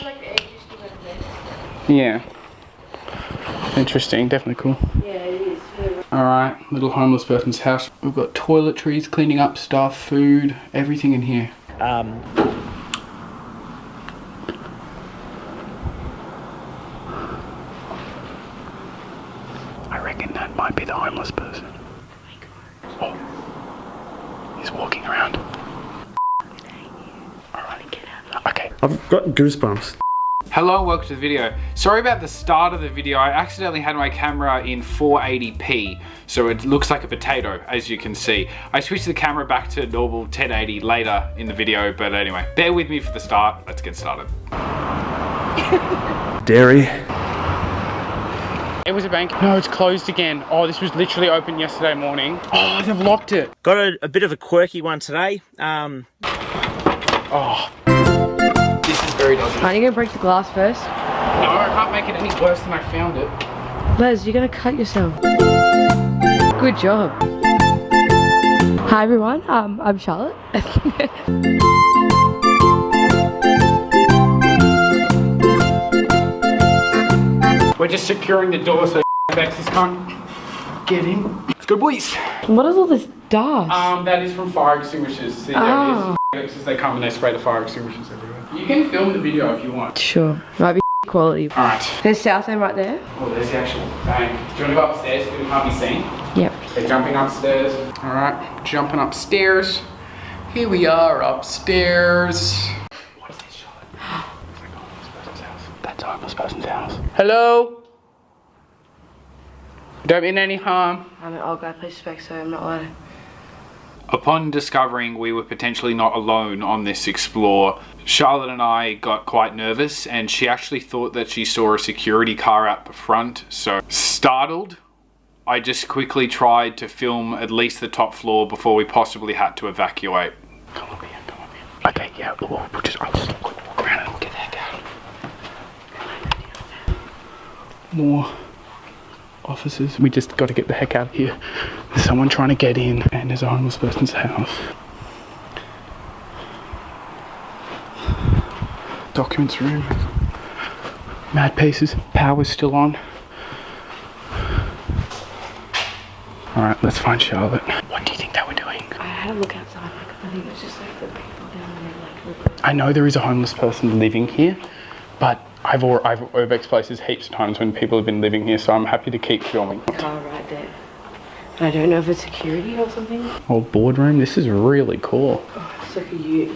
like the egg just to go to bed. Yeah. Interesting, definitely cool. Yeah, it is. Alright, little homeless person's house. We've got toiletries, cleaning up stuff, food, everything in here. I reckon that might be the homeless person. Oh, he's walking around. Alright, get out. Okay. I've got goosebumps. Hello and welcome to the video. Sorry about the start of the video. I accidentally had my camera in 480p, so it looks like a potato, as you can see. I switched the camera back to normal 1080 later in the video, but anyway, bear with me for the start. Let's get started. Dairy. It was a bank. No, it's closed again. Oh, this was literally open yesterday morning. Oh, they've locked it. Got a bit of a quirky one today. Oh, this is very dodgy. Aren't you gonna break the glass first? No, I can't make it any worse than I found it. Les, you're gonna cut yourself. Good job. Hi everyone, I'm Charlotte. We're just securing the door so Bexes can't get in. Let's go, boys. What is all this dust? That is from fire extinguishers. See, there it is. They come and they spray the fire extinguishers everywhere. You can film the video if you want. Sure, might be quality. Alright. There's Southland right there. Oh, there's the actual bank. Do you want to go upstairs so people can't be seen? Yep. They're jumping upstairs. Alright, jumping upstairs. Here we are upstairs. What is this, Charlotte? Looks like a homeless person's house. That's a homeless person's house. Hello? I don't mean any harm. I'm an old guy, please respect, so I'm not allowed to. Upon discovering we were potentially not alone on this explore, Charlotte and I got quite nervous, and she actually thought that she saw a security car out the front. So, startled, I just quickly tried to film at least the top floor before we possibly had to evacuate. Come on, here, come on, here. Okay, yeah, I'll just walk around and we'll get the heck out. More officers. We just got to get the heck out of here. There's someone trying to get in, and there's a homeless person's house. Documents room. Mad pieces. Power's still on. Alright, let's find Charlotte. What do you think they were doing? I had a look outside, I think it was just like the people down there, like... I know there is a homeless person living here, but I've urbex places heaps of times when people have been living here, so I'm happy to keep filming. Car right there. I don't know if it's security or something. Old boardroom. This is really cool. Oh, it's like a ute.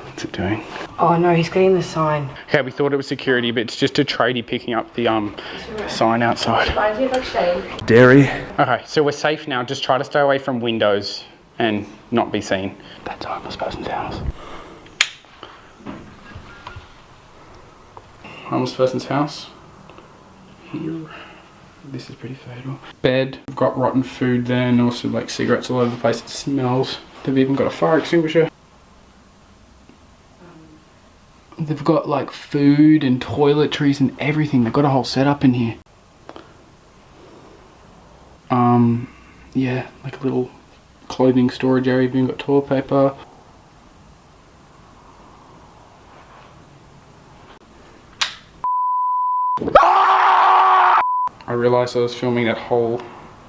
What's it doing? Oh no, he's getting the sign. Okay, we thought it was security, but it's just a tradie picking up the sign outside. Dairy. Okay, so we're safe now. Just try to stay away from windows and not be seen. That's a homeless person's house. Homeless person's house. Here. This is pretty fatal. Bed. We've got rotten food there and also like cigarettes all over the place. It smells. They've even got a fire extinguisher. They've got like food and toiletries and everything. They've got a whole setup in here. Yeah, like a little clothing storage area. You've even got toilet paper. I realised I was filming that whole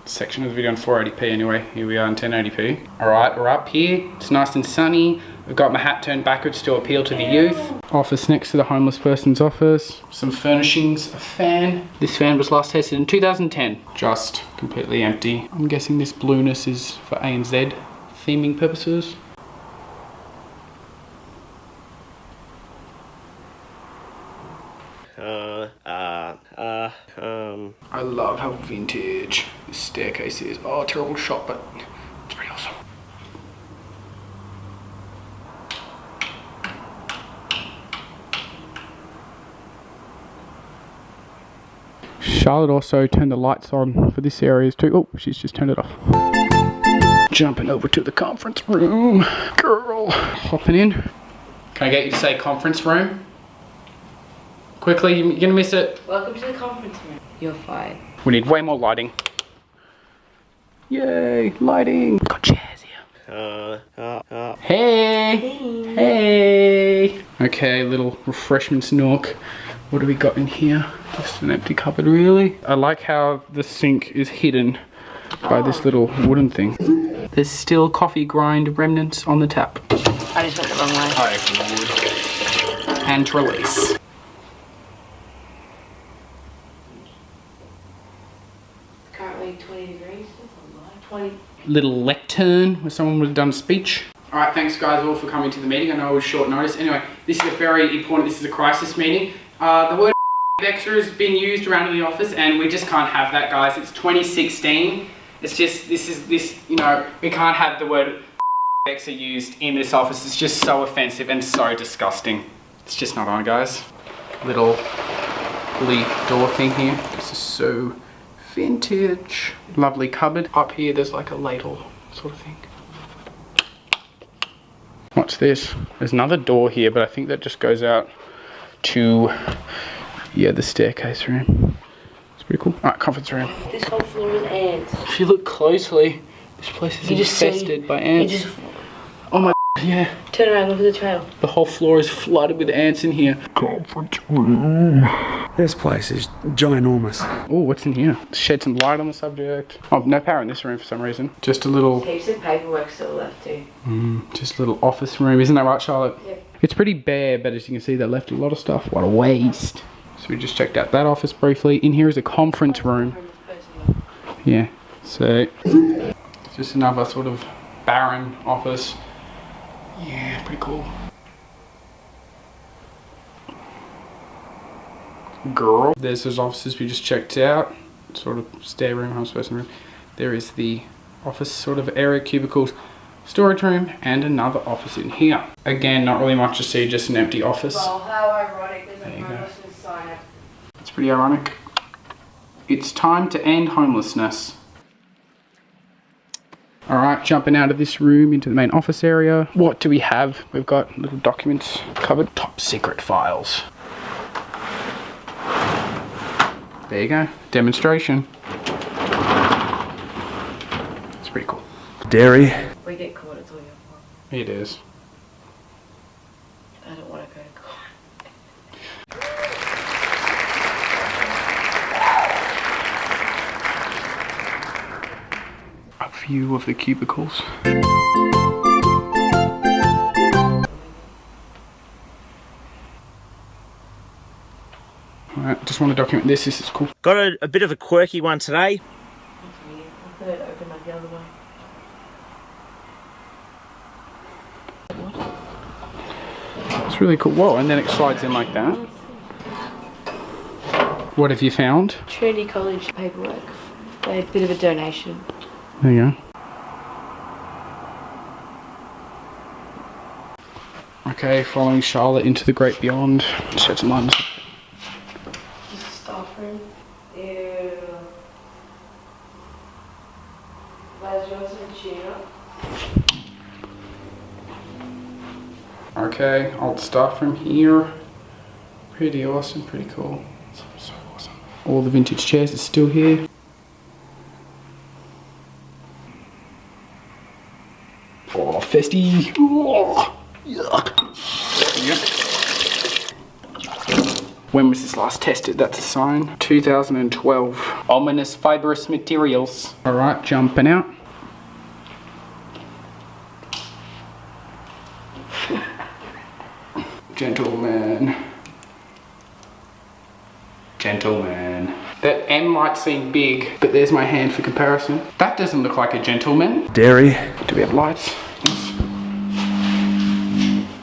section of the video in 480p anyway. Here we are in 1080p. Alright, we're up here. It's nice and sunny. I've got my hat turned backwards to appeal to the youth. Office next to the homeless person's office. Some furnishings, a fan. This fan was last tested in 2010. Just completely empty. I'm guessing this blueness is for ANZ theming purposes. I love how vintage this staircase is. Oh, terrible shot, but it's pretty awesome. Charlotte also turned the lights on for this area too. Oh, she's just turned it off. Jumping over to the conference room. Girl. Hopping in. Can I get you to say conference room? Quickly, you're gonna miss it. Welcome to the conference room. You're fired. We need way more lighting. Yay, lighting. Got chairs here. Hey. Hey. Okay, little refreshments nook. What do we got in here? Just an empty cupboard, really. I like how the sink is hidden by this little wooden thing. There's still coffee grind remnants on the tap. I just went the wrong way. I would. And release. Currently 20 degrees. That's a lot. 20. Little lectern where someone would have done a speech. Alright, thanks guys all for coming to the meeting. I know it was short notice. Anyway, this is a very important, this is a crisis meeting. The word extra has been used around in the office and we just can't have that, guys. It's 2016. It's just, you know, we can't have the word extra used in this office. It's just so offensive and so disgusting. It's just not on, guys. Little leaf door thing here. This is so vintage. Lovely cupboard. Up here there's like a ladle sort of thing. What's this? There's another door here, but I think that just goes out to, yeah, the staircase room. It's pretty cool. Alright, conference room. This whole floor is ants. If you look closely, this place is infested by ants. Oh my, yeah. Turn around, look at the trail. The whole floor is flooded with ants in here. Conference room. This place is ginormous. Oh, what's in here? Shed some light on the subject. Oh, no power in this room for some reason. Just a little... Heaps of paperwork still left too. Just a little office room. Isn't that right, Charlotte? Yep. It's pretty bare, but as you can see, they left a lot of stuff. What a waste. So we just checked out that office briefly. In here is a conference room. Yeah, so it's just another sort of barren office. Yeah, pretty cool. Girl. There's those offices we just checked out. Sort of stair room, house person room. There is the office sort of area, cubicles, storage room, and another office in here. Again, not really much to see, just an empty office. Well, how ironic. There's a There you go. homelessness sign up. It's pretty ironic. It's time to end homelessness. Alright, jumping out of this room into the main office area. What do we have? We've got little documents cupboard. Top secret files. There you go. Demonstration. It's pretty cool. Dairy. We get caught, it's all your fault. It is. I don't want to go to court. A view of the cubicles. Alright, just want to document this. This is cool. Got a bit of a quirky one today. That's weird. I thought it opened up the other way. It's really cool. Whoa, and then it slides in like that. What have you found? Trinity College paperwork. A bit of a donation. There you go. Okay, following Charlotte into the great beyond. Shed some light. This is staff room. Ew. Les Johnson tune up. Okay, old stuff from here. Pretty awesome, pretty cool. So awesome. All the vintage chairs are still here. Oh, festy. Oh, yuck. Yep. When was this last tested? That's a sign. 2012. Ominous fibrous materials. Alright, jumping out. Gentleman. Gentleman. That M might seem big, but there's my hand for comparison. That doesn't look like a gentleman. Dairy. Do we have lights? Yes.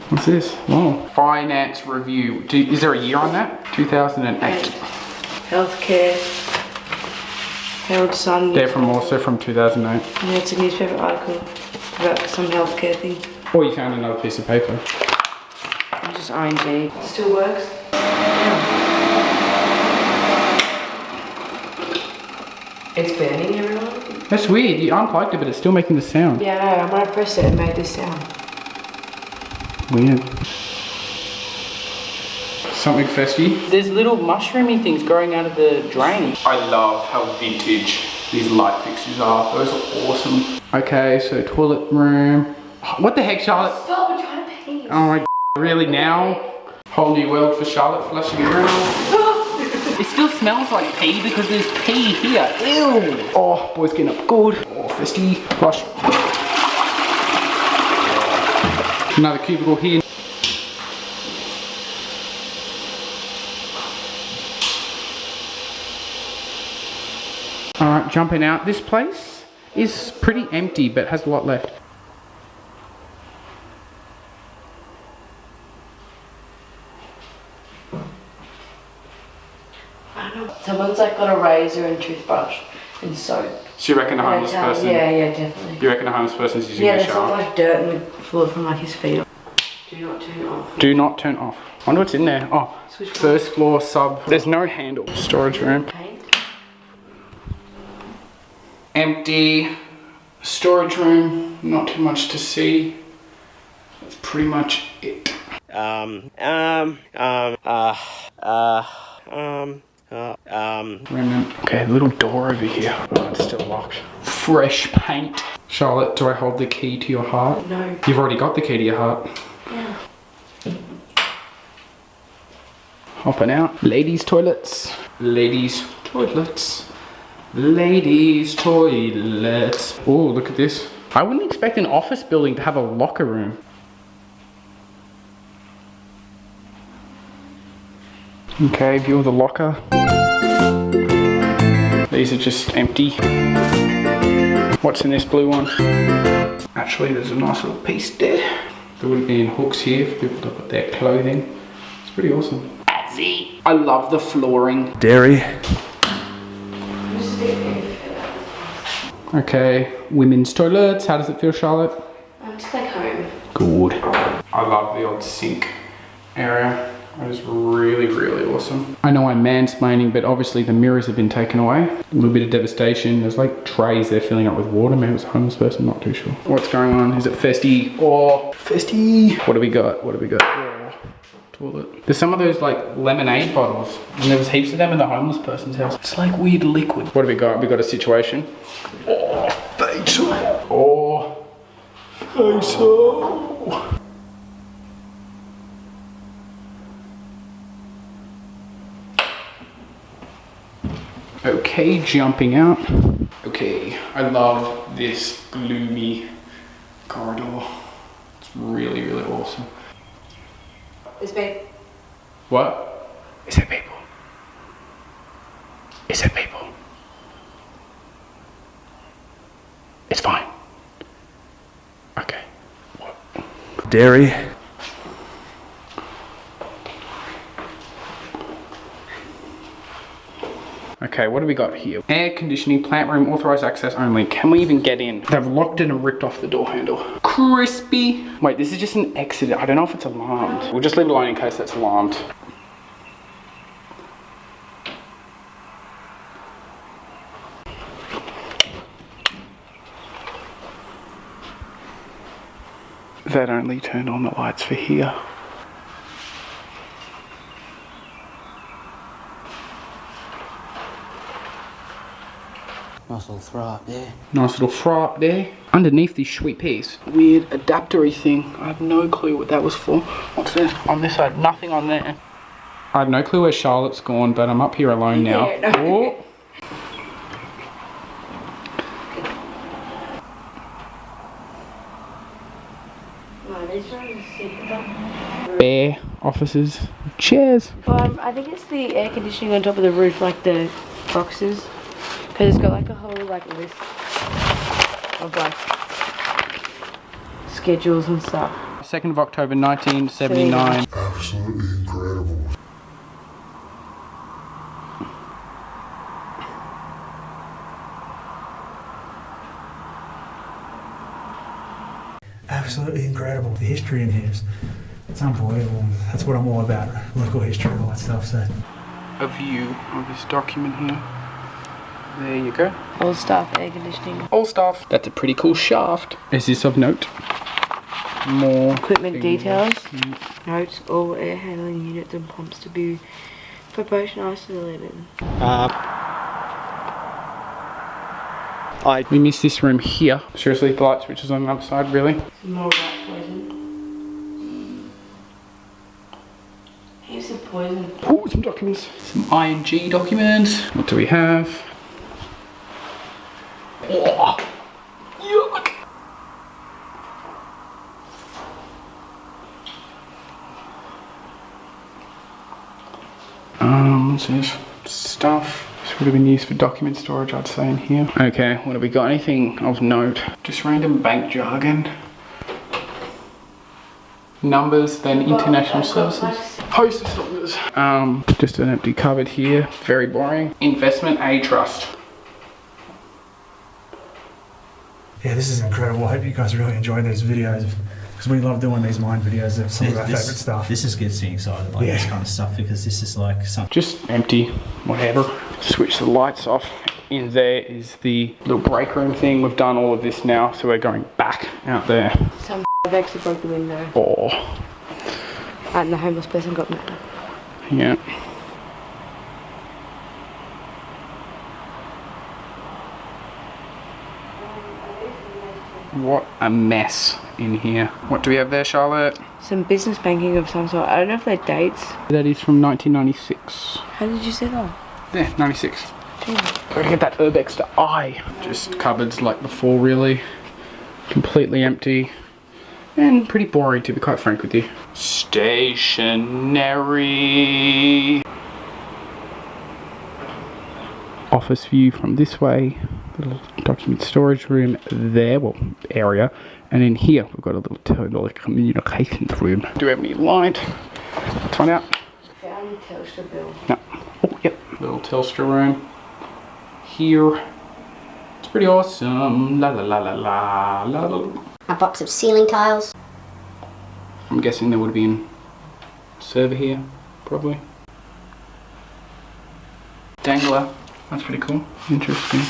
What's this? Wow. Finance review. Is there a year on that? 2008. Healthcare. Herald Sun. They're also from 2008. Yeah, it's a newspaper article about some healthcare thing. Or you found another piece of paper. I'm just ING. Still works? It's burning, everyone. That's weird. You unplugged it, but it's still making the sound. Yeah, I know. When I pressed it, it made this sound. Weird. Something festy. There's little mushroomy things growing out of the drain. I love how vintage these light fixtures are. Those are awesome. Okay, so toilet room. What the heck, Charlotte? Stop, I'm trying to paint. Oh my Really now? Whole new world for Charlotte flushing around. It still smells like pee because there's pee here. Ew! Oh, boy's getting up good. Oh, fisty. Flush. Another cubicle here. Alright, jumping out. This place is pretty empty but has a lot left. Someone's like got a razor and toothbrush and soap. So you reckon a homeless person? Yeah, definitely. You reckon a homeless person's using a there's shower? not like dirt and fluid from like his feet. Do not turn off. Do not turn off. I wonder what's in there. Oh, first floor sub. There's no handle. Storage room. Paint. Empty. Storage room. Not too much to see. That's pretty much it. Remnant. Okay, little door over here. Oh, it's still locked. Fresh paint. Charlotte, do I hold the key to your heart? No. You've already got the key to your heart. Yeah. Hopping out. Ladies' toilets. Ladies' toilets. Ladies' toilets. Oh, look at this. I wouldn't expect an office building to have a locker room. Okay, view of the locker. These are just empty. What's in this blue one? Actually, there's a nice little piece there. There wouldn't be any hooks here for people to put their clothing. It's pretty awesome. I love the flooring. Dairy. Okay, women's toilets. How does it feel, Charlotte? Just like home. Good. I love the old sink area. That is really, really awesome. I know I'm mansplaining, but obviously the mirrors have been taken away. A little bit of devastation. There's like trays they're filling up with water. Maybe it's a homeless person, not too sure. What's going on? Is it festy? Oh, festy. What do we got? What do we got? Oh, toilet. There's some of those like lemonade bottles, and there was heaps of them in the homeless person's house. It's like weird liquid. What do we got? We got a situation. Oh, facial. Oh, facial. Okay, jumping out. Okay, I love this gloomy corridor. It's really, really awesome. It's big. What? Is it people? Is it people? It's fine. Okay. What? Dairy. Okay, what do we got here? Air conditioning, plant room, authorized access only. Can we even get in? They've locked it and ripped off the door handle. Crispy. Wait, this is just an exit. I don't know if it's alarmed. We'll just leave it alone in case that's alarmed. That only turned on the lights for here. Nice little throw up there. Nice little fry up there. Underneath this sweet piece, weird adaptery thing. I have no clue what that was for. What's this? On this side, nothing on there. I have no clue where Charlotte's gone, but I'm up here alone now. Yeah, no. Oh. Bare offices, chairs. I think it's the air conditioning on top of the roof, like the boxes. Because it's got like a whole like list of like schedules and stuff. 2nd of October 1979. Absolutely incredible. Absolutely incredible. The history in here is it's unbelievable. That's what I'm all about, local history and all that stuff. So A view of this document here. There you go. All staff air conditioning. All staff. That's a pretty cool shaft. Is this of note? More Equipment things. details. Notes, all air handling units and pumps to be proportion isolated. We missed this room here. Seriously, the light switch is on the other side, really? More rat poison. Here's some poison. Oh, some documents. Some ING documents. What do we have? Oh, yuck. What's this? Stuff. This would have been used for document storage, I'd say, in here. Okay, what have we got? Anything of note? Just random bank jargon. Numbers, then international services. Postage numbers. Just an empty cupboard here. Very boring. Investment A trust. Yeah, this is incredible. I hope you guys really enjoy these videos because we love doing these mine videos of some of our favourite stuff. This is gets me excited, like this kind of stuff, because this is like something. Just empty, whatever. Switch the lights off. In there is the little break room thing. We've done all of this now, so we're going back out there. Some actually broke the window. Oh. And the homeless person got mad. Yeah. What a mess in here. What do we have there, Charlotte? Some business banking of some sort. I don't know if they're dates. That is from 1996. How did you say that? Yeah, 96. Jeez. Gotta get that urbex to I. Just cupboards like before, really. Completely empty. And pretty boring, to be quite frank with you. Stationery. Office view from this way. Little document storage room there, well, area. And in here, we've got a little telecommunications room. Do we have any light? Let's find out. Found Telstra bill. No. Oh, yep. Little Telstra room. Here. It's pretty awesome. La la la la la la la. A box of ceiling tiles. I'm guessing there would have been a server here, probably. Dangler. That's pretty cool. Interesting.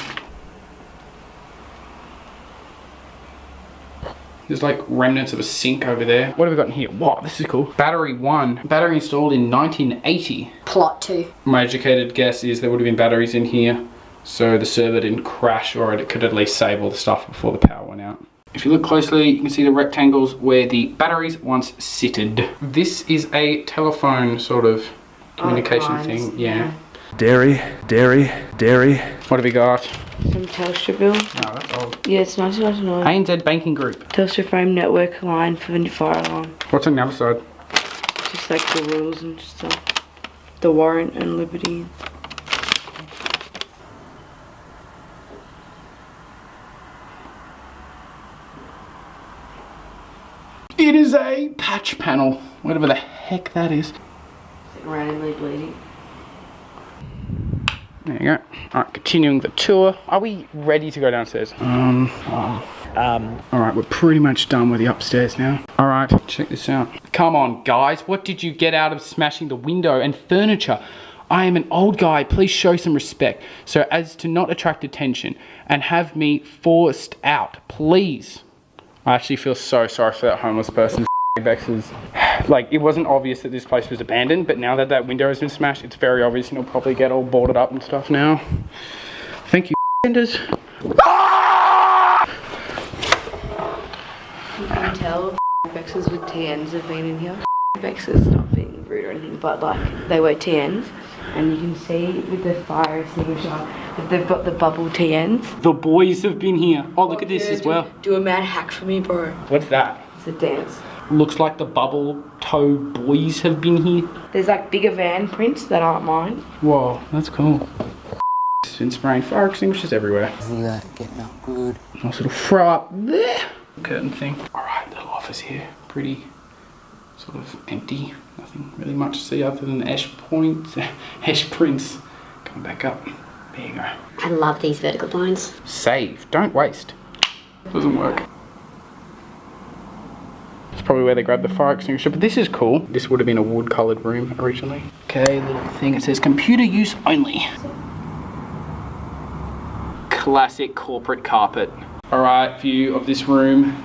There's like remnants of a sink over there. What have we got in here? Wow, this is cool. Battery 1. Battery installed in 1980. Plot 2. My educated guess is there would have been batteries in here, so the server didn't crash, or it could at least save all the stuff before the power went out. If you look closely, you can see the rectangles where the batteries once sitted. This is a telephone sort of communication thing. Yeah. Dairy, dairy, dairy. What have we got? Some Telstra bill. No, that's old. Yeah, it's 1999. ANZ Banking Group. Telstra frame network line for the fire alarm. What's on the other side? Just like the rules and stuff. The warrant and liberty. It is a patch panel. Whatever the heck that is. It's randomly bleeding. There you go. Alright, continuing the tour. Are we ready to go downstairs? Alright, we're pretty much done with the upstairs now. Alright, check this out. Come on, guys. What did you get out of smashing the window and furniture? I am an old guy. Please show some respect so as to not attract attention and have me forced out. Please. I actually feel so sorry for that homeless person. Vexes. Like, it wasn't obvious that this place was abandoned, but now that that window has been smashed, it's very obvious, and it'll probably get all boarded up and stuff now. Thank you, vendors. Ah! You can tell Vexes with TNs have been in here. Vexes, not being rude or anything, but like, they were TNs. And you can see with the fire extinguisher that they've got the bubble TNs. The boys have been here. Oh, look at this as well. Do a mad hack for me, bro. What's that? It's a dance. Looks like the bubble toe boys have been here. There's like bigger van prints that aren't mine. Whoa, that's cool. It's been spraying fire extinguishers everywhere. Look at that, getting up good. Nice little throw up there. Curtain thing. Alright, little office here. Pretty sort of empty. Nothing really much to see other than ash prints. Coming back up. There you go. I love these vertical blinds. Save. Don't waste. Doesn't work. It's probably where they grabbed the fire extinguisher, but this is cool. This would have been a wood coloured room originally. Okay, little thing. It says computer use only. Classic corporate carpet. Alright, view of this room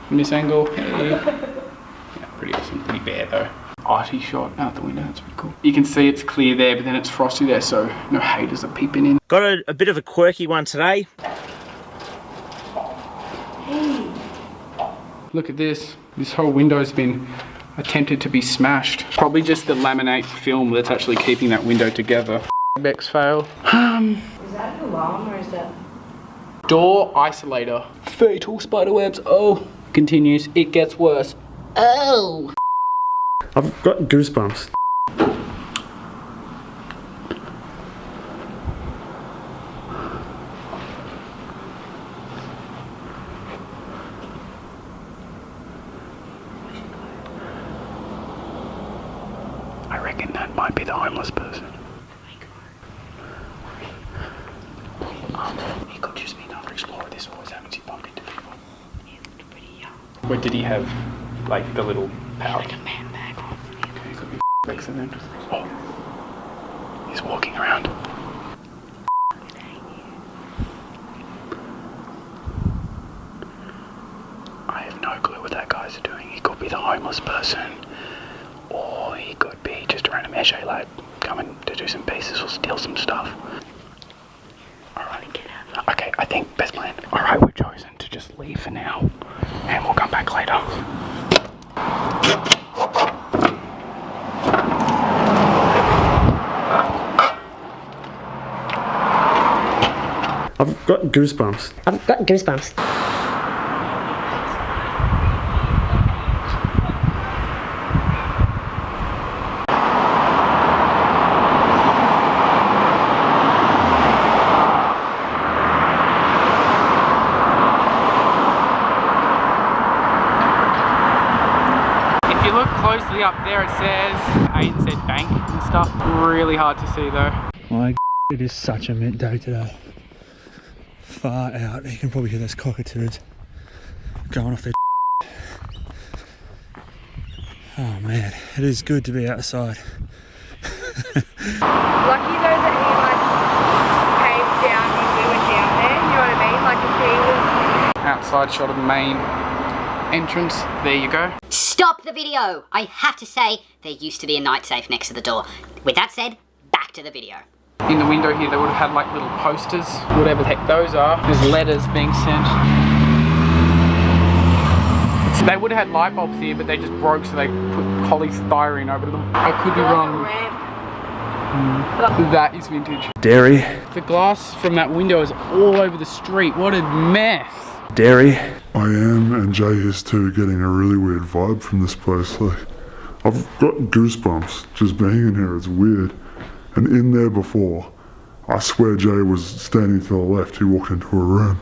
from this angle. Hey. Yeah, pretty awesome. Pretty bare though. Arty shot out the window. That's pretty cool. You can see it's clear there, but then it's frosty there, so no haters are peeping in. Got a bit of a quirky one today. Look at this. This whole window's been attempted to be smashed. Probably just the laminate film that's actually keeping that window together. Urbex fail. Is that an alarm or is that? Door isolator. Fatal spider webs. Oh. Continues. It gets worse. Oh. I've got goosebumps. I reckon that might be the homeless person. He could just be an underexplorer. This always happens. He bumped into people. He looked pretty young. Where did he have, like, the little pouch? Like a man bag on. Okay, could be Rex and then. Oh, he's walking around. I have no clue what that guy's doing. He could be the homeless person, or he could be just a random Eshe lad coming to do some pieces or steal some stuff. Alright, get out. Okay, I think best plan. Alright, we've chosen to just leave for now, and we'll come back later. I've got goosebumps. I've got goosebumps. If you look closely up there, it says ANZ Bank and stuff. Really hard to see though. My it is such a mint day today. Far out. You can probably hear those cockatoos going off their Oh man, it is good to be outside. Lucky though that he like came down when we were down there, you know what I mean? Like if he was... Outside shot of the main entrance. There you go. Stop the video! I have to say, there used to be a night safe next to the door. With that said, back to the video. In the window here, they would have had like little posters, whatever the heck those are. There's letters being sent. So they would have had light bulbs here, but they just broke, so they put polystyrene over them. I could be wrong. That is vintage. Dairy. The glass from that window is all over the street. What a mess. Dairy. I am, and Jay is too, getting a really weird vibe from this place. Like, I've got goosebumps just being in here. It's weird. And in there before, I swear Jay was standing to the left. He walked into a room.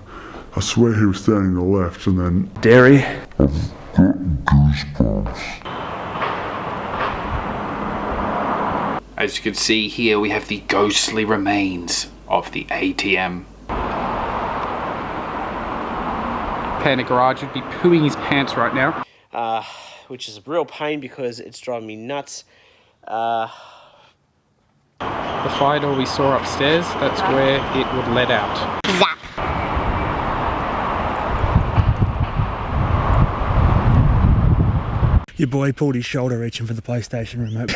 I swear he was standing to the left, and then... Dairy. As you can see here, we have the ghostly remains of the ATM. Panda Garage would be pooing his pants right now. Which is a real pain because it's driving me nuts. The fire door we saw upstairs, that's where it would let out. Zap. Your boy pulled his shoulder reaching for the PlayStation remote.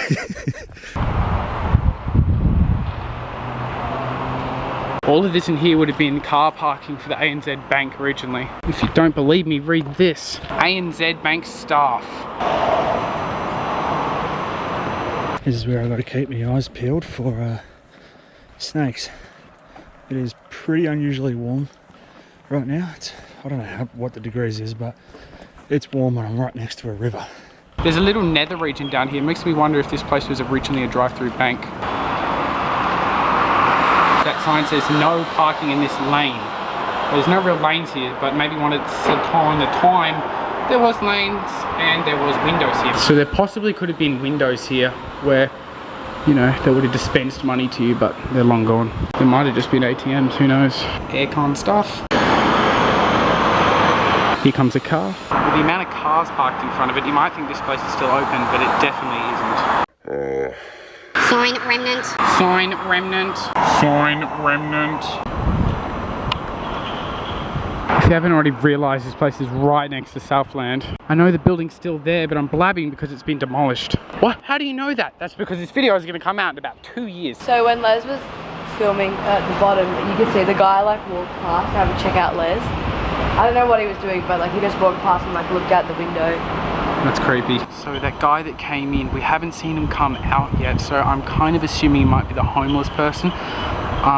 All of this in here would have been car parking for the ANZ Bank originally. If you don't believe me, read this. ANZ Bank staff. This is where I've got to keep my eyes peeled for snakes. It is pretty unusually warm right now. I don't know what the degrees is, but it's warm and I'm right next to a river. There's a little nether region down here. It makes me wonder if this place was originally a drive-through bank. That sign says no parking in this lane. There's no real lanes here, but maybe once upon a time there was lanes and there was windows here. So there possibly could have been windows here where, you know, they would have dispensed money to you, but they're long gone. There might have just been ATMs, who knows. Aircon stuff. Here comes a car. With the amount of cars parked in front of it, you might think this place is still open, but it definitely isn't. Sign remnant. Sign remnant. Sign remnant. If you haven't already realised, this place is right next to Southland. I know the building's still there, but I'm blabbing because it's been demolished. What? How do you know that? That's because this video is going to come out in about 2 years. So when Les was filming at the bottom, you could see the guy like walked past to have a check out Les. I don't know what he was doing, but like he just walked past and like looked out the window. That's creepy. So that guy that came in, we haven't seen him come out yet, so I'm kind of assuming he might be the homeless person.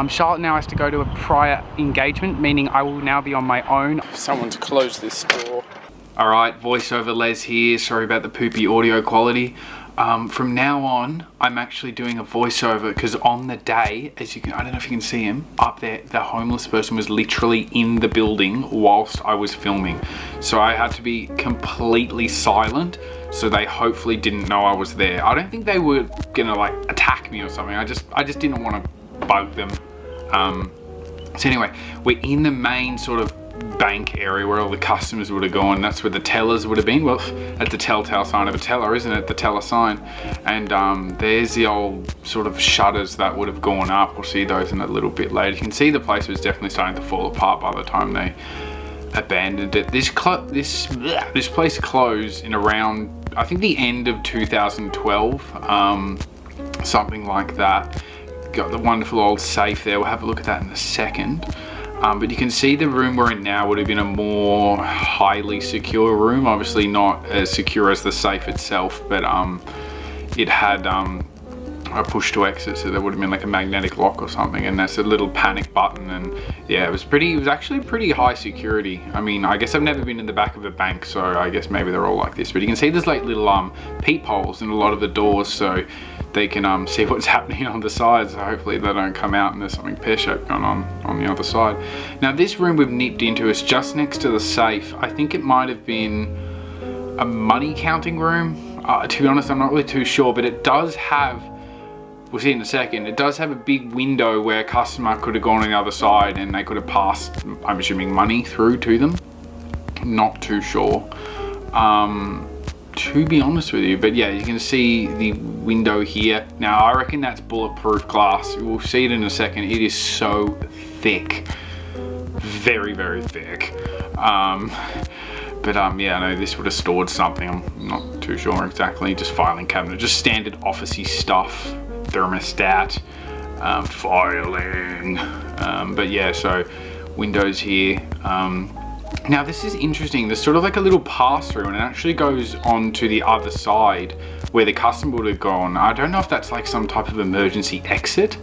Charlotte now has to go to a prior engagement, meaning I will now be on my own. Someone's closed this door. Alright, voiceover Les here. Sorry about the poopy audio quality. From now on, I'm actually doing a voiceover because on the day, as you can, I don't know if you can see him up there, the homeless person was literally in the building whilst I was filming. So I had to be completely silent, so they hopefully didn't know I was there. I don't think they were gonna like attack me or something. I just didn't want to bug them. So anyway, we're in the main sort of bank area where all the customers would have gone. That's where the tellers would have been. Well, that's the telltale sign of a teller, isn't it? The teller sign. And there's the old sort of shutters that would have gone up. We'll see those in a little bit later. You can see the place was definitely starting to fall apart by the time they abandoned it. This place closed in around, I think, the end of 2012, something like that. Got the wonderful old safe there. We'll have a look at that in a second. But you can see the room we're in now would have been a more highly secure room. Obviously not as secure as the safe itself, but it had a push to exit, so there would have been like a magnetic lock or something, and that's a little panic button. And yeah, it was actually pretty high security. I mean, I guess I've never been in the back of a bank, so I guess maybe they're all like this. But you can see there's like little peepholes in a lot of the doors, so they can see what's happening on the sides. So hopefully they don't come out and there's something pear-shaped going on the other side. Now this room we've nipped into is just next to the safe. I think it might have been a money counting room. To be honest, I'm not really too sure, but it does have, we'll see in a second, it does have a big window where a customer could have gone on the other side and they could have passed, I'm assuming, money through to them. Not too sure, to be honest with you, but yeah, you can see the window here. Now I reckon that's bulletproof glass. We'll see it in a second. It is so thick, very, very thick. But yeah, no, this would have stored something. I'm not too sure exactly. Just filing cabinet, just standard officey stuff. Thermostat, filing. But yeah, so windows here. Now this is interesting. There's sort of like a little pass through, and it actually goes on to the other side where the customer would have gone. I don't know if that's like some type of emergency exit.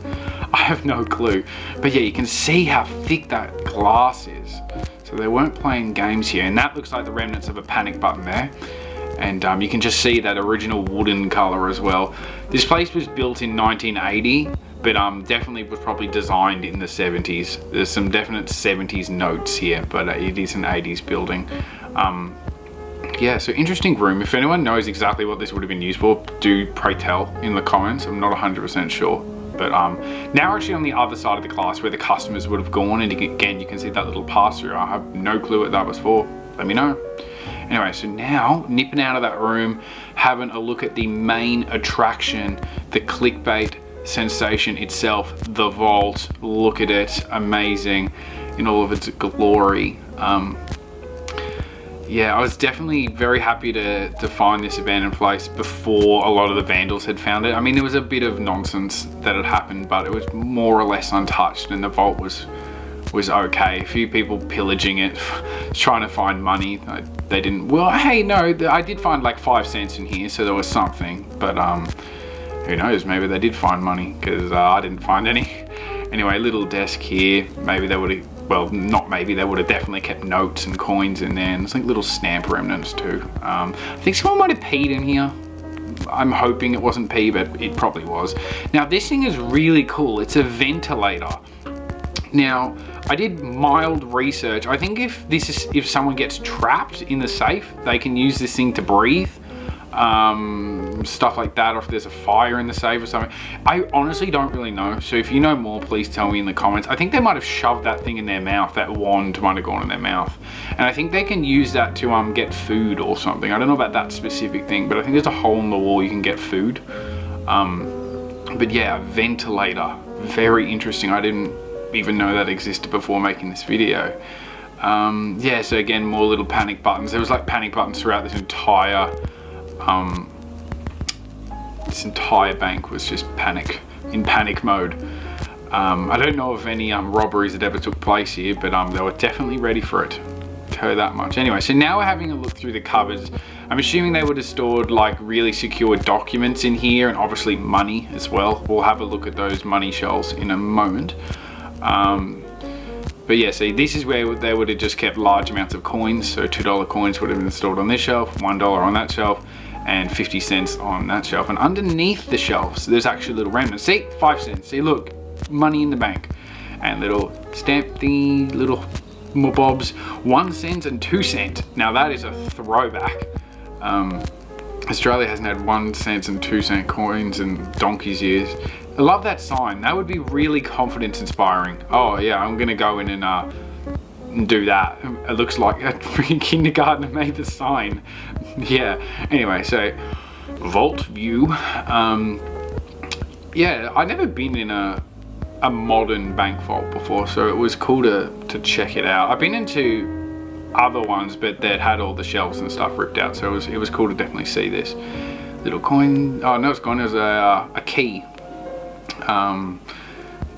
I have no clue. But yeah, you can see how thick that glass is. So they weren't playing games here, and that looks like the remnants of a panic button there. And you can just see that original wooden color as well. This place was built in 1980, but definitely was probably designed in the 70s. There's some definite 70s notes here, but it is an 80s building. Yeah, so interesting room. If anyone knows exactly what this would have been used for, do pray tell in the comments. I'm not 100% sure. But now we're actually on the other side of the class where the customers would have gone, and again you can see that little pass through. I have no clue what that was for. Let me know. Anyway, so now nipping out of that room, having a look at the main attraction, the clickbait sensation itself, the vault. Look at it, amazing in all of its glory. Yeah, I was definitely very happy to find this abandoned place before a lot of the vandals had found it. I mean, there was a bit of nonsense that had happened, but it was more or less untouched, and the vault was okay. A few people pillaging it, trying to find money. They didn't. Well, hey, no, I did find like 5 cents in here, so there was something. But who knows? Maybe they did find money, because I didn't find any. Anyway, little desk here. Maybe they would have. Well, not maybe, they would have definitely kept notes and coins in there, and there's like little stamp remnants too. I think someone might have peed in here. I'm hoping it wasn't pee, but it probably was. Now this thing is really cool. It's a ventilator. Now, I did mild research. I think if someone gets trapped in the safe, they can use this thing to breathe. Stuff like that, or if there's a fire in the safe or something. I honestly don't really know, so if you know more, please tell me in the comments. I think they might have shoved that thing in their mouth. That wand might have gone in their mouth, and I think they can use that to get food or something. I don't know about that specific thing, but I think there's a hole in the wall you can get food. But yeah, a ventilator, very interesting. I didn't even know that existed before making this video. Yeah, so again, more little panic buttons. There was like panic buttons throughout this entire bank was just in panic mode. I don't know of any robberies that ever took place here, but they were definitely ready for it. Tell you that much. Anyway, so now we're having a look through the cupboards. I'm assuming they would have stored like really secure documents in here, and obviously money as well. We'll have a look at those money shelves in a moment. But yeah, see, this is where they would have just kept large amounts of coins. So $2 coins would have been stored on this shelf, $1 on that shelf, and 50 cents on that shelf. And underneath the shelves, there's actually little remnants. See, 5 cents. See, look, money in the bank. And little stamp thingy, little more bobs, 1 cent and 2 cent. Now that is a throwback. Australia hasn't had 1 cent and 2 cent coins in donkey's years. I love that sign. That would be really confidence inspiring. Oh yeah, I'm gonna go in and do that. It looks like a freaking kindergartner made the sign. Yeah, anyway, so vault view. Yeah, I've never been in a modern bank vault before, so it was cool to check it out. I've been into other ones, but they'd had all the shelves and stuff ripped out, so it was cool to definitely see this. Little coin, oh no, it's gone. It was a key.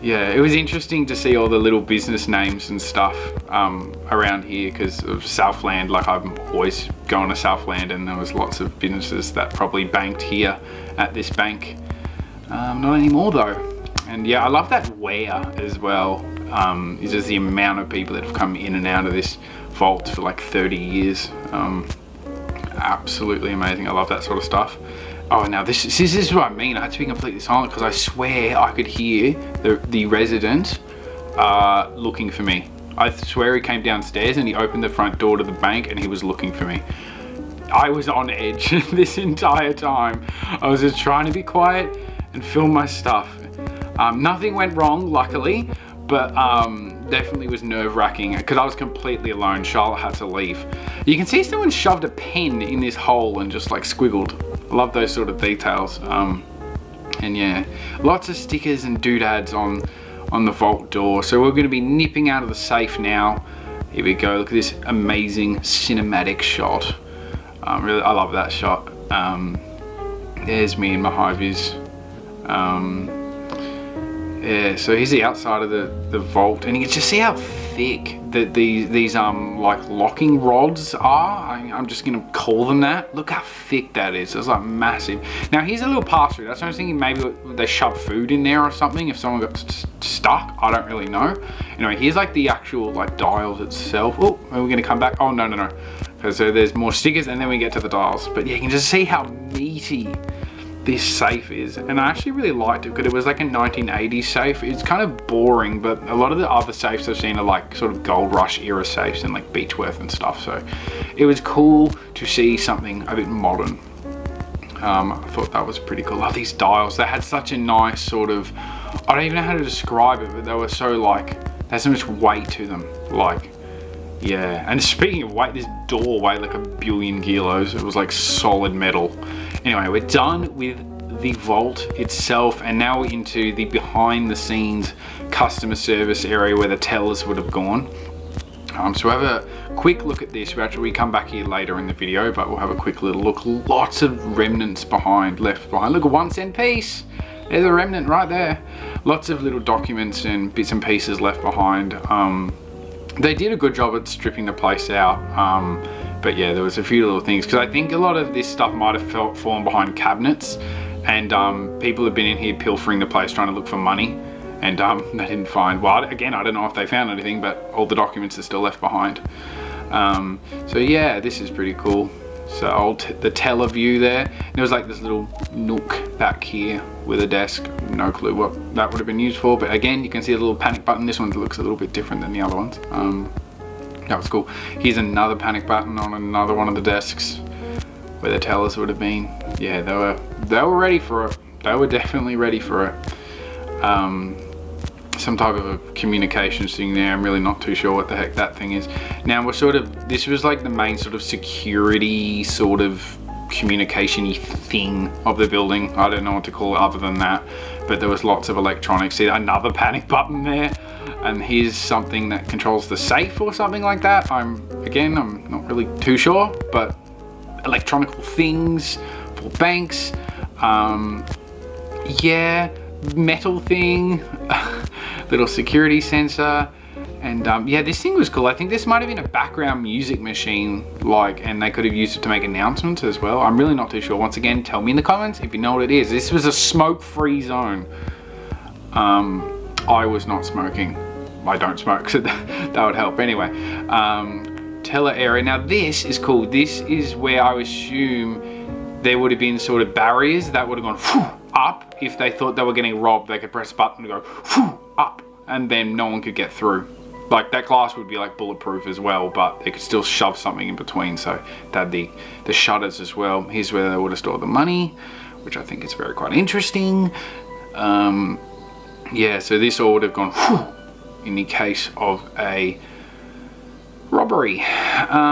Yeah, it was interesting to see all the little business names and stuff around here because of Southland. Like, I'm always going to Southland, and there was lots of businesses that probably banked here at this bank. Not anymore though. And yeah, I love that where as well. Is just the amount of people that have come in and out of this vault for like 30 years. Absolutely amazing. I love that sort of stuff. Oh, now this is what I mean. I had to be completely silent because I swear I could hear the resident looking for me. I swear he came downstairs and he opened the front door to the bank and he was looking for me. I was on edge this entire time. I was just trying to be quiet and film my stuff. Nothing went wrong, luckily, but definitely was nerve-wracking because I was completely alone. Charlotte had to leave. You can see someone shoved a pen in this hole and just like squiggled. I love those sort of details. And yeah, lots of stickers and doodads on the vault door. So we're going to be nipping out of the safe now. Here we go. Look at this amazing cinematic shot. Really, I love that shot. There's me in my high vis. Yeah, so here's the outside of the vault, and you can just see how thick that these like locking rods are. I'm just gonna call them that. Look how thick that is. It's like massive. Now here's a little pass through. That's what I was thinking. Maybe they shove food in there or something if someone got stuck. I don't really know. Anyway, here's like the actual like dials itself. Oh, are we gonna come back? Oh no. Because there's more stickers, and then we get to the dials. But yeah, you can just see how meaty this safe is, and I actually really liked it because it was like a 1980s safe. It's kind of boring, but a lot of the other safes I've seen are like sort of gold rush era safes and like Beechworth and stuff, so it was cool to see something a bit modern. I thought that was pretty cool. I love these dials. They had such a nice sort of, I don't even know how to describe it, but they were so like, they had so much weight to them. Like, yeah, and speaking of weight, this door weighed like 1 billion kilos. It was like solid metal. Anyway, we're done with the vault itself, and now we're into the behind the scenes customer service area where the tellers would have gone. So we'll have a quick look at this. We come back here later in the video, but we'll have a quick little look. Lots of remnants left behind. Look, a 1 cent piece. There's a remnant right there. Lots of little documents and bits and pieces left behind. They did a good job at stripping the place out. But yeah, there was a few little things, because I think a lot of this stuff might have fallen behind cabinets, and people have been in here pilfering the place trying to look for money, and they didn't find, well, again, I don't know if they found anything, but all the documents are still left behind. So yeah, this is pretty cool. So the teller view there, and there was like this little nook back here with a desk. No clue what that would have been used for, but again, you can see a little panic button. This one looks a little bit different than the other ones. That was cool. Here's another panic button on another one of the desks where the tellers would have been. Yeah, they were ready for it. They were definitely ready for it. Some type of a communications thing there. I'm really not too sure what the heck that thing is. Now we're this was like the main sort of security sort of communication-y thing of the building. I don't know what to call it other than that, but there was lots of electronics. See, another panic button there, and here's something that controls the safe or something like that. I'm not really too sure, but electronical things for banks. Yeah, metal thing, little security sensor. And yeah, this thing was cool. I think this might have been a background music machine, like, and they could have used it to make announcements as well. I'm really not too sure. Once again, tell me in the comments if you know what it is. This was a smoke-free zone. I was not smoking. I don't smoke, so that would help. Anyway, teller area. Now this is cool. This is where I assume there would have been sort of barriers that would have gone up. If they thought they were getting robbed, they could press a button to go up, and then no one could get through. Like, that glass would be like bulletproof as well, but they could still shove something in between. So they had the shutters as well. Here's where they would have stored the money, which I think is very quite interesting. Yeah, so this all would have gone in the case of a robbery.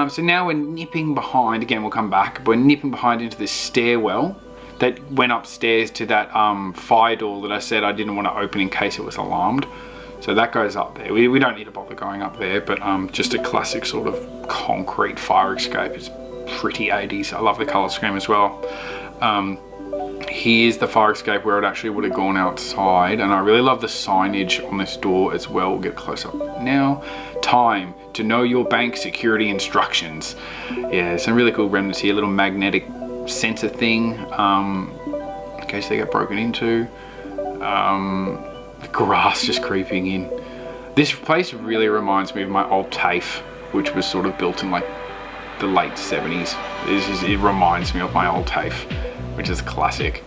So now we're nipping behind, again we'll come back, but we're nipping behind into this stairwell that went upstairs to that fire door that I said I didn't want to open in case it was alarmed. So that goes up there. We don't need to bother going up there, but just a classic sort of concrete fire escape. It's pretty 80s. I love the colour scheme as well. Here's the fire escape where it actually would have gone outside, and I really love the signage on this door as well. We'll get close up now. Time to know your bank security instructions. Yeah, some really cool remnants here. A little magnetic sensor thing in case they get broken into. The grass just creeping in. This place really reminds me of my old TAFE, which was sort of built in like the late 70s. It reminds me of my old TAFE, which is classic.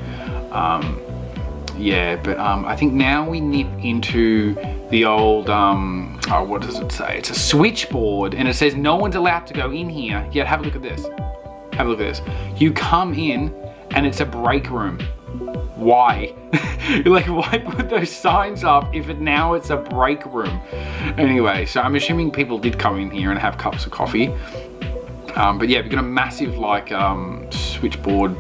Yeah, but I think now we nip into the old, oh, what does it say? It's a switchboard, and it says no one's allowed to go in here. Yet have a look at this. Have a look at this. You come in, and it's a break room. Why? Like, why put those signs up if now it's a break room? Anyway, so I'm assuming people did come in here and have cups of coffee. But yeah, we've got a massive like switchboard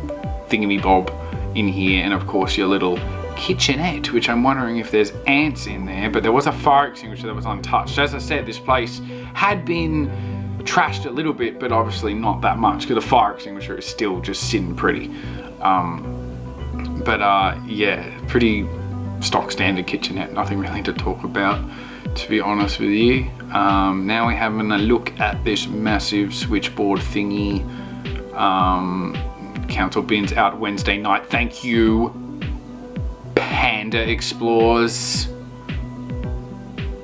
thingamy-bob in here, and of course your little kitchenette, which I'm wondering if there's ants in there, but there was a fire extinguisher that was untouched. As I said, this place had been trashed a little bit, but obviously not that much, because the fire extinguisher is still just sitting pretty. Yeah, pretty stock standard kitchenette, nothing really to talk about, to be honest with you. Now we're having a look at this massive switchboard thingy. Council bins out Wednesday night. Thank you, Panda Explores.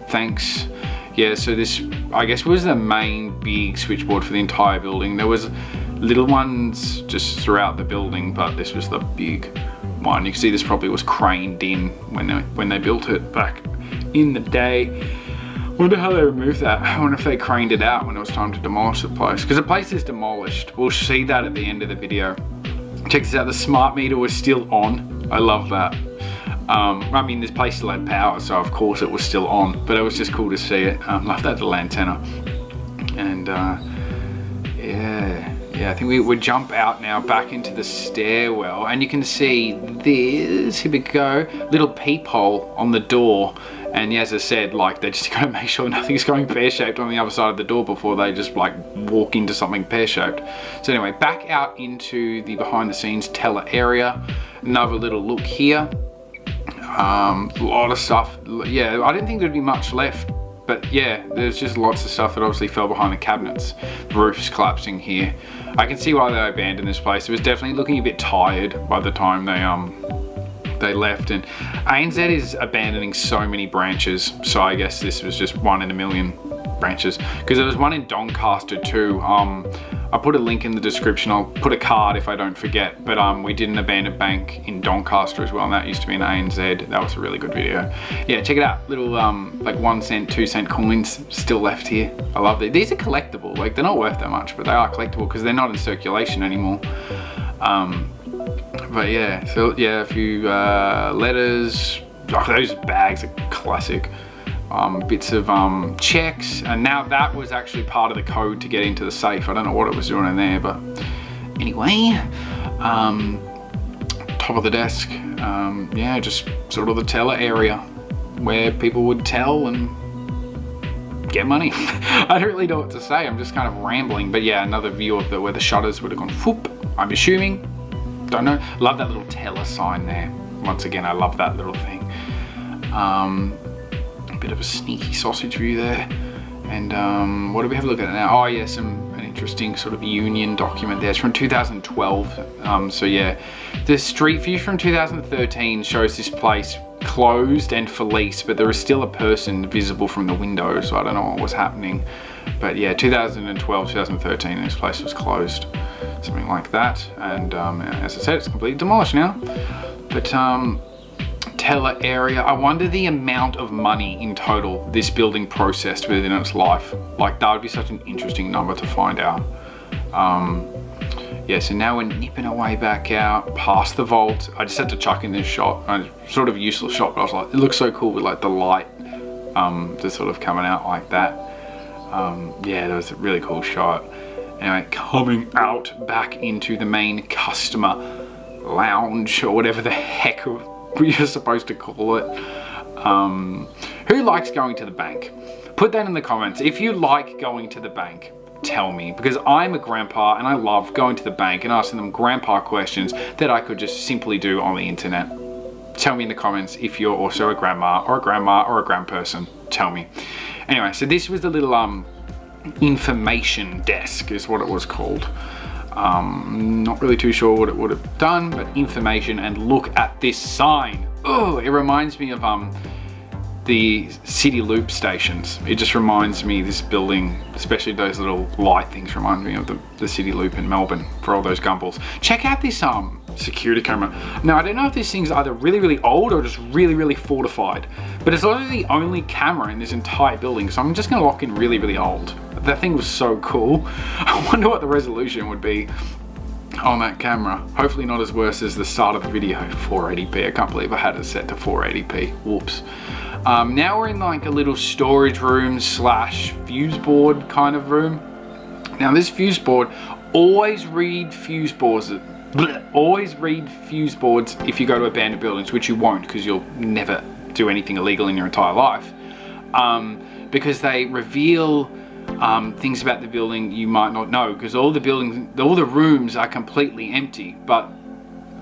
Thanks. Yeah, so this, I guess, was the main big switchboard for the entire building. There was little ones just throughout the building, but this was the big one. You can see this probably was craned in when they built it back in the day. Wonder how they removed that. I wonder if they craned it out when it was time to demolish the place, because the place is demolished. We'll see that at the end of the video. Check this out, the smart meter was still on. I love that. I mean, this place still had power, so of course it was still on, but it was just cool to see it. Love that little antenna. And yeah, I think we would jump out now back into the stairwell, and you can see this, here we go, little peephole on the door. And yeah, as I said, like, they just gotta make sure nothing's going pear-shaped on the other side of the door before they just like walk into something pear-shaped. So anyway, back out into the behind-the-scenes teller area. Another little look here. A lot of stuff. Yeah, I didn't think there'd be much left, but yeah, there's just lots of stuff that obviously fell behind the cabinets. The roof's collapsing here. I can see why they abandoned this place. It was definitely looking a bit tired by the time they left, and ANZ is abandoning so many branches, so I guess this was just one in a million branches, because there was one in Doncaster too. I'll put a link in the description. I'll put a card if I don't forget, but we did an abandoned bank in Doncaster as well, and that used to be in ANZ. That was a really good video. Yeah, check it out. Little like 1 cent, 2 cent coins still left here. I love it. These are collectible. Like, they're not worth that much, but they are collectible because they're not in circulation anymore. But yeah, so yeah, a few letters. Oh, those bags are classic. Bits of checks, and now that was actually part of the code to get into the safe. I don't know what it was doing in there, but anyway, top of the desk. Yeah, just sort of the teller area where people would tell and get money. I don't really know what to say. I'm just kind of rambling, but yeah, another view of where the shutters would have gone. Whoop, I'm assuming. Don't know. Love that little teller sign there. Once again, I love that little thing. Bit of a sneaky sausage view there. And what do we have a look at now? Oh yeah, an interesting sort of union document there. It's from 2012. So yeah, the street view from 2013 shows this place closed and for lease, but there is still a person visible from the window, so I don't know what was happening. But yeah, 2012, 2013, this place was closed. Something like that. And as I said, it's completely demolished now. But teller area, I wonder the amount of money in total this building processed within its life. Like, that would be such an interesting number to find out. Yeah, so now we're nipping away back out past the vault. I just had to chuck in this shot, sort of useless shot, but I was like, it looks so cool with like the light just sort of coming out like that. Yeah, that was a really cool shot. Anyway, coming out back into the main customer lounge, or whatever the heck you're supposed to call it. Who likes going to the bank? Put that in the comments. If you like going to the bank, tell me, because I'm a grandpa and I love going to the bank and asking them grandpa questions that I could just simply do on the internet. Tell me in the comments if you're also a grandma or a grandperson. Tell me. Anyway, so this was the little information desk is what it was called. Not really too sure what it would have done, but information. And look at this sign. Oh, it reminds me of the city loop stations. It just reminds me, this building, especially those little light things, reminds me of the city loop in Melbourne for all those gumballs. Check out this security camera. Now, I don't know if this thing's either really, really old or just really, really fortified, but it's also the only camera in this entire building, so I'm just gonna lock in really, really old. That thing was so cool. I wonder what the resolution would be on that camera. Hopefully not as worse as the start of the video, 480p. I can't believe I had it set to 480p. Whoops. Now we're in like a little storage room slash fuse board kind of room. Now this fuse board, always read fuse boards. Always read fuse boards if you go to abandoned buildings, which you won't, because you'll never do anything illegal in your entire life. Because they reveal things about the building you might not know, because all the rooms are completely empty, but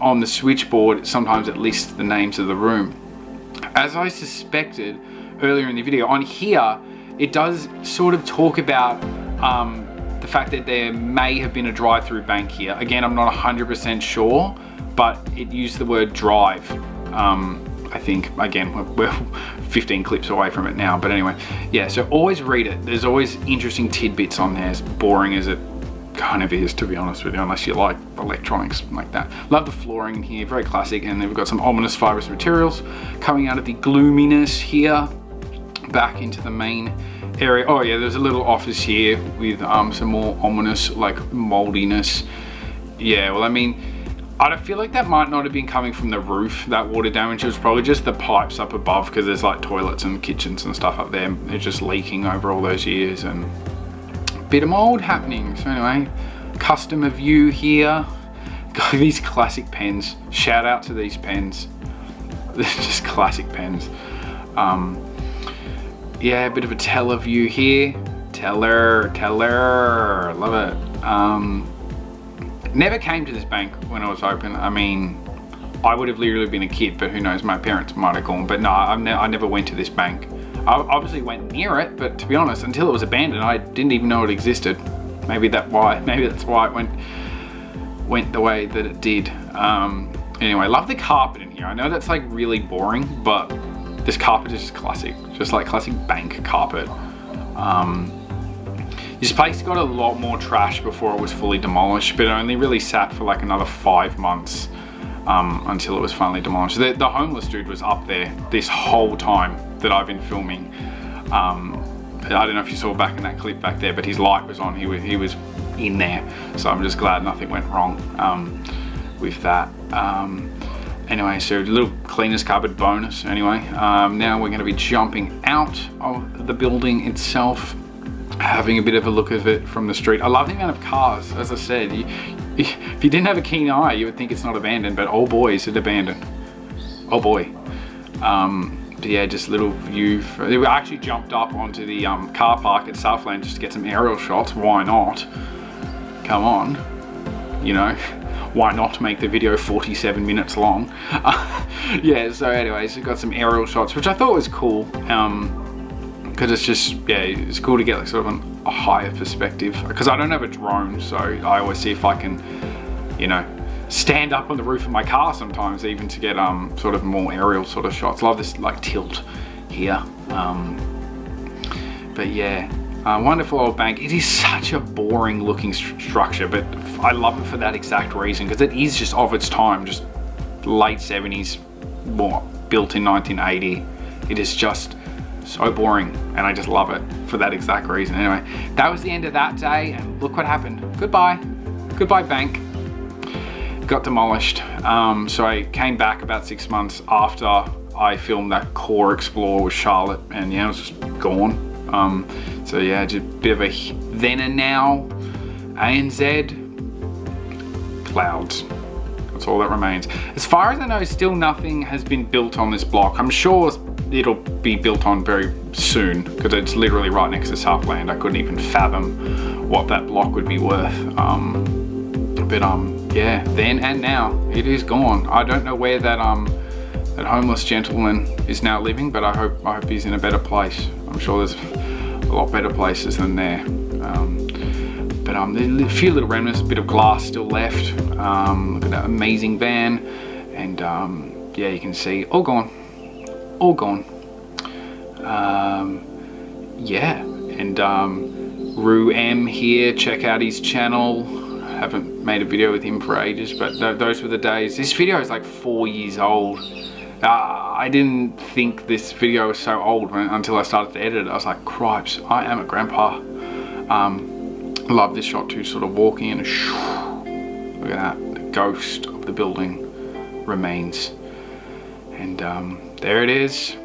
on the switchboard sometimes it lists the names of the room. As I suspected earlier in the video, on here it does sort of talk about the fact that there may have been a drive-through bank here. Again, I'm not 100% sure, but it used the word drive. I think, again, we're 15 clips away from it now, but anyway, yeah, so always read it. There's always interesting tidbits on there, as boring as it kind of is, to be honest with you, unless you like electronics like that. Love the flooring in here, very classic, and then we've got some ominous fibrous materials coming out of the gloominess here, back into the main area. Oh yeah, there's a little office here with some more ominous, like, moldiness. Yeah, well, I mean, I don't feel like that might not have been coming from the roof, that water damage. It was probably just the pipes up above, because there's like toilets and kitchens and stuff up there. They're just leaking over all those years, and a bit of mold happening. So anyway, customer view here. Got these classic pens. Shout out to these pens. They're just classic pens. Yeah, a bit of a teller view here. Teller, love it. Never came to this bank when it was open. I mean, I would have literally been a kid, but who knows, my parents might have gone. But no, I never went to this bank. I obviously went near it, but to be honest, until it was abandoned, I didn't even know it existed. Maybe that's why it went the way that it did. Anyway, love the carpet in here. I know that's like really boring, but this carpet is just classic, just like classic bank carpet. This place got a lot more trash before it was fully demolished, but it only really sat for like another 5 months until it was finally demolished. The homeless dude was up there this whole time that I've been filming. I don't know if you saw back in that clip back there, but his light was on. He was in there, so I'm just glad nothing went wrong with that. Anyway, so a little cleaner's cupboard bonus. Anyway, now we're going to be jumping out of the building itself, having a bit of a look at it from the street. I love the amount of cars. As I said, if you didn't have a keen eye, you would think it's not abandoned, but oh boy, is it abandoned. Oh boy. But yeah, just a little view. We actually jumped up onto the car park at Southland just to get some aerial shots. Why not? Come on. You know, why not make the video 47 minutes long? Yeah, so anyways, we got some aerial shots, which I thought was cool. because it's just, yeah, it's cool to get like sort of a higher perspective, because I don't have a drone, so I always see if I can, you know, stand up on the roof of my car sometimes even to get sort of more aerial sort of shots. Love this like tilt here. But yeah, wonderful old bank. It is such a boring looking structure, but I love it for that exact reason, because it is just of its time, just late 70s, built in 1980. It is just so boring, and I just love it for that exact reason. Anyway, that was the end of that day, and look what happened. Goodbye bank. Got demolished. So I came back about 6 months after I filmed that core explore with Charlotte, and yeah, it was just gone. So yeah, just a bit of a then and now. ANZ, clouds. That's all that remains. As far as I know, still nothing has been built on this block. I'm sure it'll be built on very soon, because it's literally right next to Southland. I couldn't even fathom what that block would be worth. Yeah, then and now it is gone. I don't know where that that homeless gentleman is now living, but I hope he's in a better place. I'm sure there's a lot better places than there. But there's a few little remnants, a bit of glass still left. Look at that amazing van, and yeah, you can see all gone. Yeah, and Rue M here, check out his channel. Haven't made a video with him for ages, but those were the days. This video is like 4 years old. I didn't think this video was so old until I started to edit it. I was like, cripes, I am a grandpa. Love this shot too, sort of walking in, look at that, the ghost of the building remains. And there it is.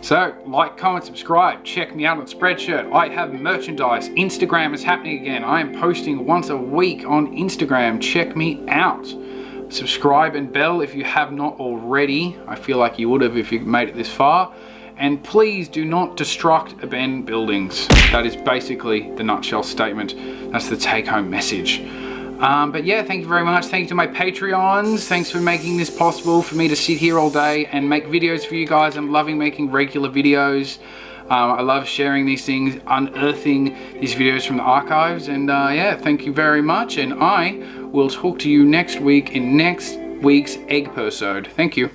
So, like, comment, subscribe, check me out on Spreadshirt. I have merchandise. Instagram is happening again. I am posting once a week on Instagram. Check me out. Subscribe and bell if you have not already. I feel like you would have if you made it this far. And please do not destruct abandoned buildings. That is basically the nutshell statement. That's the take-home message. But yeah, thank you very much. Thank you to my Patreons. Thanks for making this possible for me to sit here all day and make videos for you guys. I'm loving making regular videos. I love sharing these things, unearthing these videos from the archives. And yeah, thank you very much. And I will talk to you next week in next week's egg-persode. Thank you.